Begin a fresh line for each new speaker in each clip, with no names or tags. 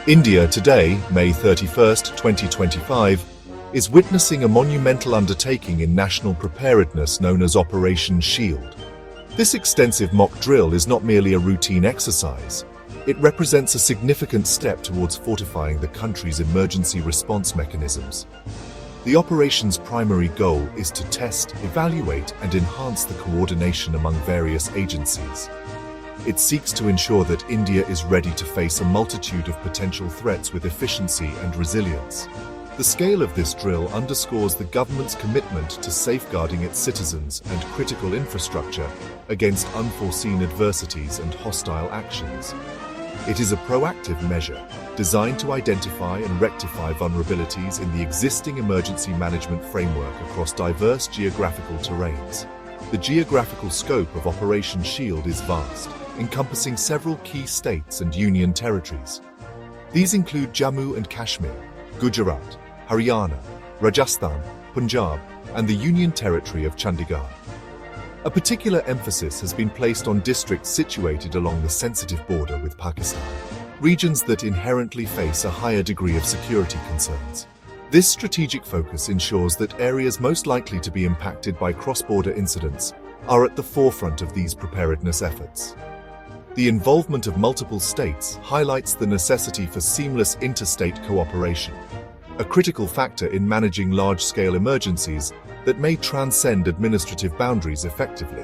India today, May 31, 2025, is witnessing a monumental undertaking in national preparedness known as Operation Shield. This extensive mock drill is not merely a routine exercise. It represents a significant step towards fortifying the country's emergency response mechanisms. The operation's primary goal is to test, evaluate, and enhance the coordination among various agencies. It seeks to ensure that India is ready to face a multitude of potential threats with efficiency and resilience. The scale of this drill underscores the government's commitment to safeguarding its citizens and critical infrastructure against unforeseen adversities and hostile actions. It is a proactive measure designed to identify and rectify vulnerabilities in the existing emergency management framework across diverse geographical terrains. The geographical scope of Operation Shield is vast, encompassing several key states and union territories. These include Jammu and Kashmir, Gujarat, Haryana, Rajasthan, Punjab, and the Union Territory of Chandigarh. A particular emphasis has been placed on districts situated along the sensitive border with Pakistan, regions that inherently face a higher degree of security concerns. This strategic focus ensures that areas most likely to be impacted by cross-border incidents are at the forefront of these preparedness efforts. The involvement of multiple states highlights the necessity for seamless interstate cooperation, a critical factor in managing large-scale emergencies that may transcend administrative boundaries effectively.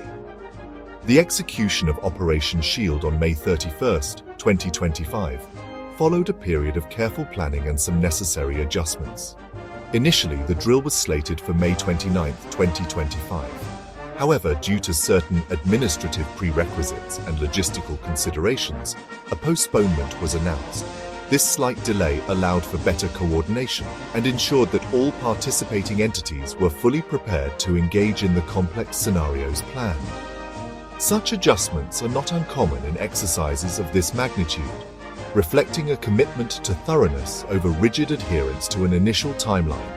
The execution of Operation Shield on May 31, 2025, followed a period of careful planning and some necessary adjustments. Initially, the drill was slated for May 29, 2025. However, due to certain administrative prerequisites and logistical considerations, a postponement was announced. This slight delay allowed for better coordination and ensured that all participating entities were fully prepared to engage in the complex scenarios planned. Such adjustments are not uncommon in exercises of this magnitude, reflecting a commitment to thoroughness over rigid adherence to an initial timeline,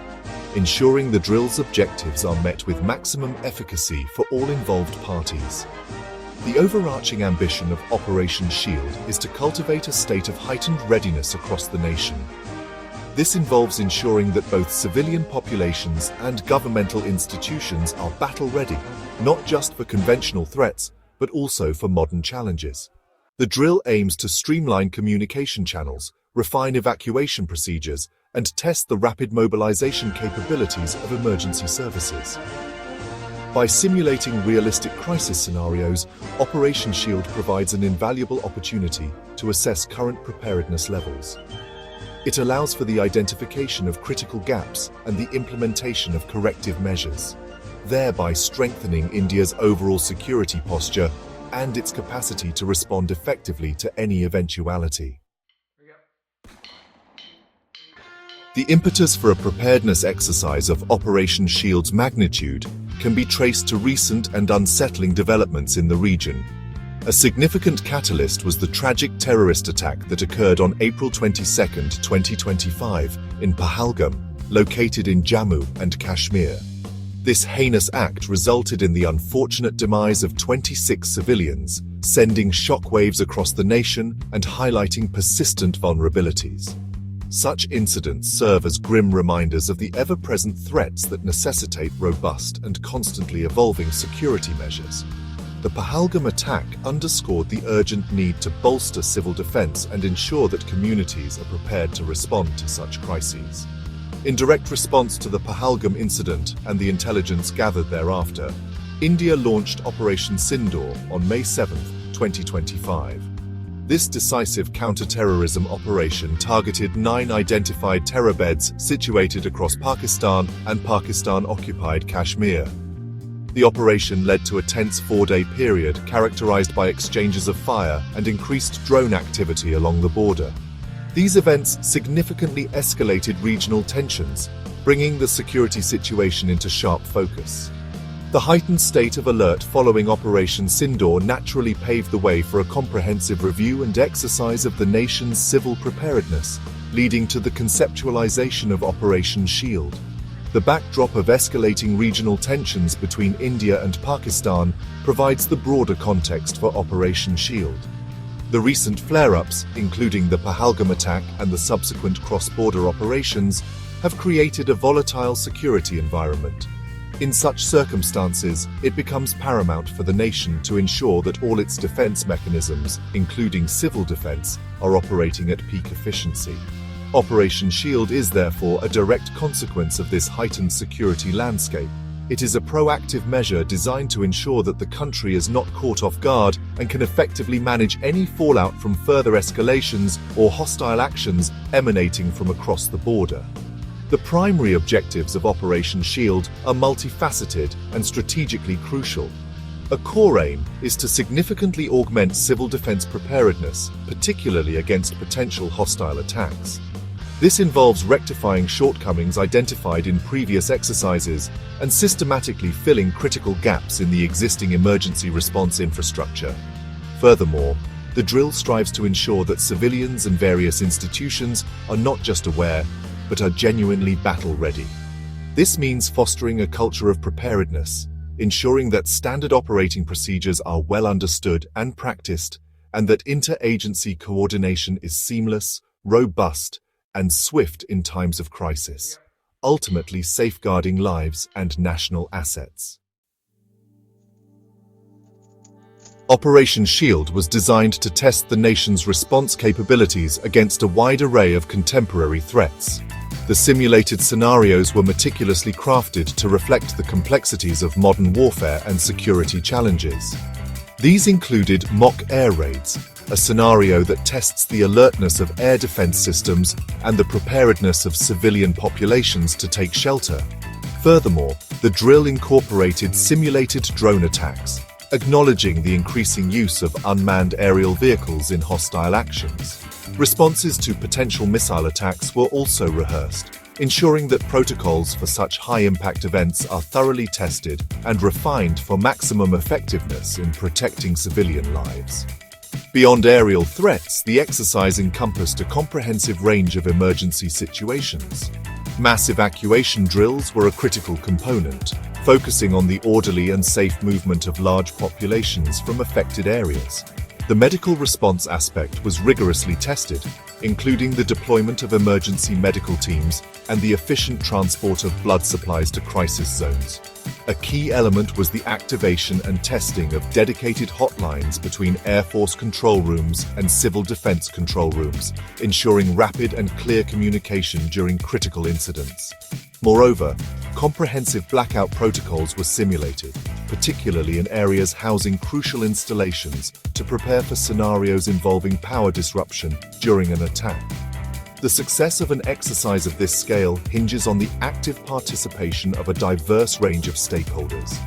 ensuring the drill's objectives are met with maximum efficacy for all involved parties. The overarching ambition of Operation Shield is to cultivate a state of heightened readiness across the nation. This involves ensuring that both civilian populations and governmental institutions are battle-ready, not just for conventional threats, but also for modern challenges. The drill aims to streamline communication channels, refine evacuation procedures, and test the rapid mobilization capabilities of emergency services. By simulating realistic crisis scenarios, Operation Shield provides an invaluable opportunity to assess current preparedness levels. It allows for the identification of critical gaps and the implementation of corrective measures, thereby strengthening India's overall security posture and its capacity to respond effectively to any eventuality. The impetus for a preparedness exercise of Operation Shield's magnitude can be traced to recent and unsettling developments in the region. A significant catalyst was the tragic terrorist attack that occurred on April 22, 2025, in Pahalgam, located in Jammu and Kashmir. This heinous act resulted in the unfortunate demise of 26 civilians, sending shockwaves across the nation and highlighting persistent vulnerabilities. Such incidents serve as grim reminders of the ever-present threats that necessitate robust and constantly evolving security measures. The Pahalgam attack underscored the urgent need to bolster civil defense and ensure that communities are prepared to respond to such crises. In direct response to the Pahalgam incident and the intelligence gathered thereafter, India launched Operation Sindoor on May 7, 2025. This decisive counter-terrorism operation targeted 9 identified terror beds situated across Pakistan and Pakistan-occupied Kashmir. The operation led to a tense 4-day period characterized by exchanges of fire and increased drone activity along the border. These events significantly escalated regional tensions, bringing the security situation into sharp focus. The heightened state of alert following Operation Sindoor naturally paved the way for a comprehensive review and exercise of the nation's civil preparedness, leading to the conceptualization of Operation Shield. The backdrop of escalating regional tensions between India and Pakistan provides the broader context for Operation Shield. The recent flare-ups, including the Pahalgam attack and the subsequent cross-border operations, have created a volatile security environment. In such circumstances, it becomes paramount for the nation to ensure that all its defense mechanisms, including civil defense, are operating at peak efficiency. Operation Shield is therefore a direct consequence of this heightened security landscape. It is a proactive measure designed to ensure that the country is not caught off guard and can effectively manage any fallout from further escalations or hostile actions emanating from across the border. The primary objectives of Operation Shield are multifaceted and strategically crucial. A core aim is to significantly augment civil defense preparedness, particularly against potential hostile attacks. This involves rectifying shortcomings identified in previous exercises and systematically filling critical gaps in the existing emergency response infrastructure. Furthermore, the drill strives to ensure that civilians and various institutions are not just aware, but are genuinely battle-ready. This means fostering a culture of preparedness, ensuring that standard operating procedures are well understood and practiced, and that inter-agency coordination is seamless, robust, and swift in times of crisis, ultimately safeguarding lives and national assets. Operation Shield was designed to test the nation's response capabilities against a wide array of contemporary threats. The simulated scenarios were meticulously crafted to reflect the complexities of modern warfare and security challenges. These included mock air raids, a scenario that tests the alertness of air defense systems and the preparedness of civilian populations to take shelter. Furthermore, the drill incorporated simulated drone attacks, acknowledging the increasing use of unmanned aerial vehicles in hostile actions. Responses to potential missile attacks were also rehearsed, ensuring that protocols for such high-impact events are thoroughly tested and refined for maximum effectiveness in protecting civilian lives. Beyond aerial threats, the exercise encompassed a comprehensive range of emergency situations. Mass evacuation drills were a critical component, focusing on the orderly and safe movement of large populations from affected areas. The medical response aspect was rigorously tested, including the deployment of emergency medical teams and the efficient transport of blood supplies to crisis zones. A key element was the activation and testing of dedicated hotlines between Air Force control rooms and civil defense control rooms, ensuring rapid and clear communication during critical incidents. Moreover, comprehensive blackout protocols were simulated, particularly in areas housing crucial installations, to prepare for scenarios involving power disruption during an attack. The success of an exercise of this scale hinges on the active participation of a diverse range of stakeholders.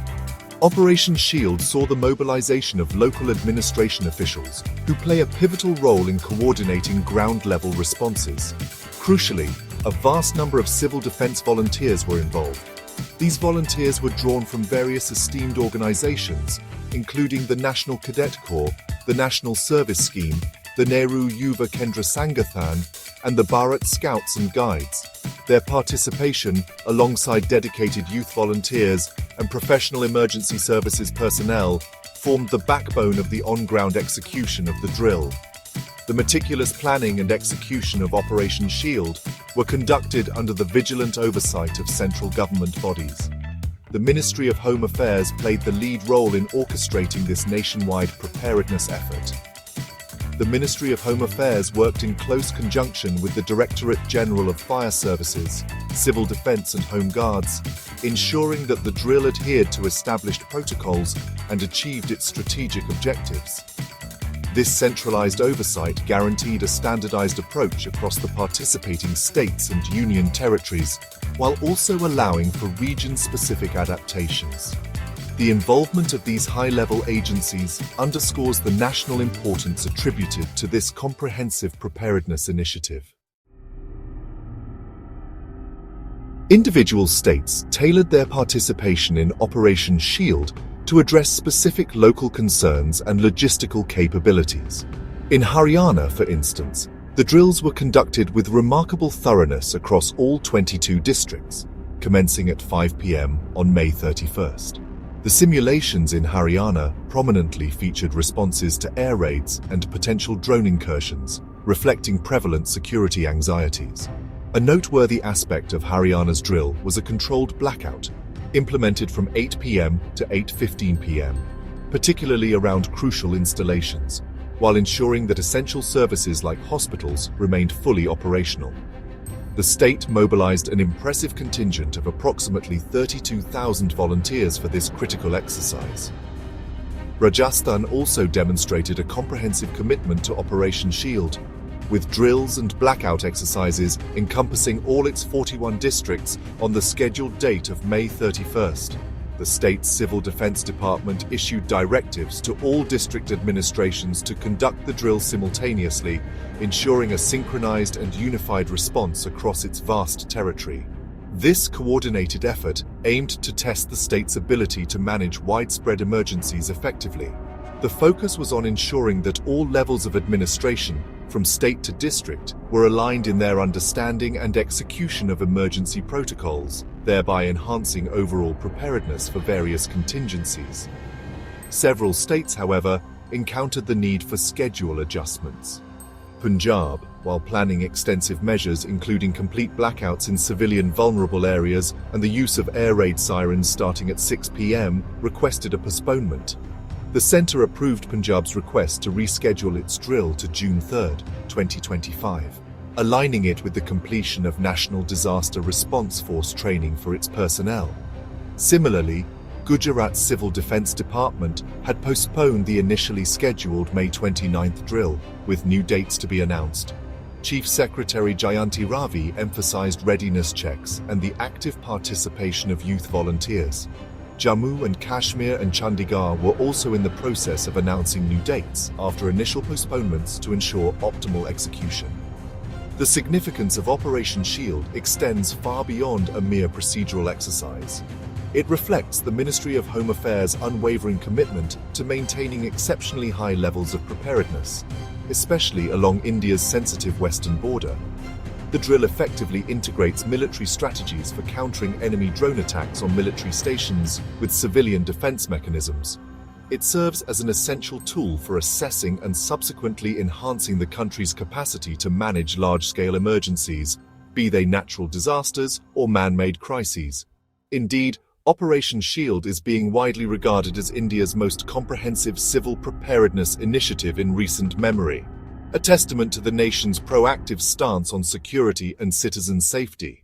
Operation Shield saw the mobilization of local administration officials who play a pivotal role in coordinating ground-level responses. Crucially, a vast number of civil defense volunteers were involved. These volunteers were drawn from various esteemed organizations, including the National Cadet Corps, the National Service Scheme, the Nehru Yuva Kendra Sangathan, and the Bharat Scouts and Guides. Their participation, alongside dedicated youth volunteers and professional emergency services personnel, formed the backbone of the on-ground execution of the drill. The meticulous planning and execution of Operation Shield were conducted under the vigilant oversight of central government bodies. The Ministry of Home Affairs played the lead role in orchestrating this nationwide preparedness effort. The Ministry of Home Affairs worked in close conjunction with the Directorate General of Fire Services, Civil Defense and Home Guards, ensuring that the drill adhered to established protocols and achieved its strategic objectives. This centralized oversight guaranteed a standardized approach across the participating states and union territories, while also allowing for region-specific adaptations. The involvement of these high-level agencies underscores the national importance attributed to this comprehensive preparedness initiative. Individual states tailored their participation in Operation Shield to address specific local concerns and logistical capabilities. In Haryana, for instance, the drills were conducted with remarkable thoroughness across all 22 districts, commencing at 5 p.m. on May 31st. The simulations in Haryana prominently featured responses to air raids and potential drone incursions, reflecting prevalent security anxieties. A noteworthy aspect of Haryana's drill was a controlled blackout, implemented from 8 p.m. to 8:15 p.m., particularly around crucial installations, while ensuring that essential services like hospitals remained fully operational. The state mobilized an impressive contingent of approximately 32,000 volunteers for this critical exercise. Rajasthan also demonstrated a comprehensive commitment to Operation Shield, with drills and blackout exercises encompassing all its 41 districts on the scheduled date of May 31st. The state's Civil Defense Department issued directives to all district administrations to conduct the drill simultaneously, ensuring a synchronized and unified response across its vast territory. This coordinated effort aimed to test the state's ability to manage widespread emergencies effectively. The focus was on ensuring that all levels of administration, from state to district, were aligned in their understanding and execution of emergency protocols, thereby enhancing overall preparedness for various contingencies. Several states, however, encountered the need for schedule adjustments. Punjab, while planning extensive measures including complete blackouts in civilian vulnerable areas and the use of air raid sirens starting at 6 p.m., requested a postponement. The centre approved Punjab's request to reschedule its drill to June 3, 2025, aligning it with the completion of National Disaster Response Force training for its personnel. Similarly, Gujarat's Civil Defense Department had postponed the initially scheduled May 29th drill, with new dates to be announced. Chief Secretary Jayanti Ravi emphasized readiness checks and the active participation of youth volunteers. Jammu and Kashmir and Chandigarh were also in the process of announcing new dates after initial postponements to ensure optimal execution. The significance of Operation Shield extends far beyond a mere procedural exercise. It reflects the Ministry of Home Affairs' unwavering commitment to maintaining exceptionally high levels of preparedness, especially along India's sensitive western border. The drill effectively integrates military strategies for countering enemy drone attacks on military stations with civilian defense mechanisms. It serves as an essential tool for assessing and subsequently enhancing the country's capacity to manage large-scale emergencies, be they natural disasters or man-made crises. Indeed, Operation Shield is being widely regarded as India's most comprehensive civil preparedness initiative in recent memory, a testament to the nation's proactive stance on security and citizen safety.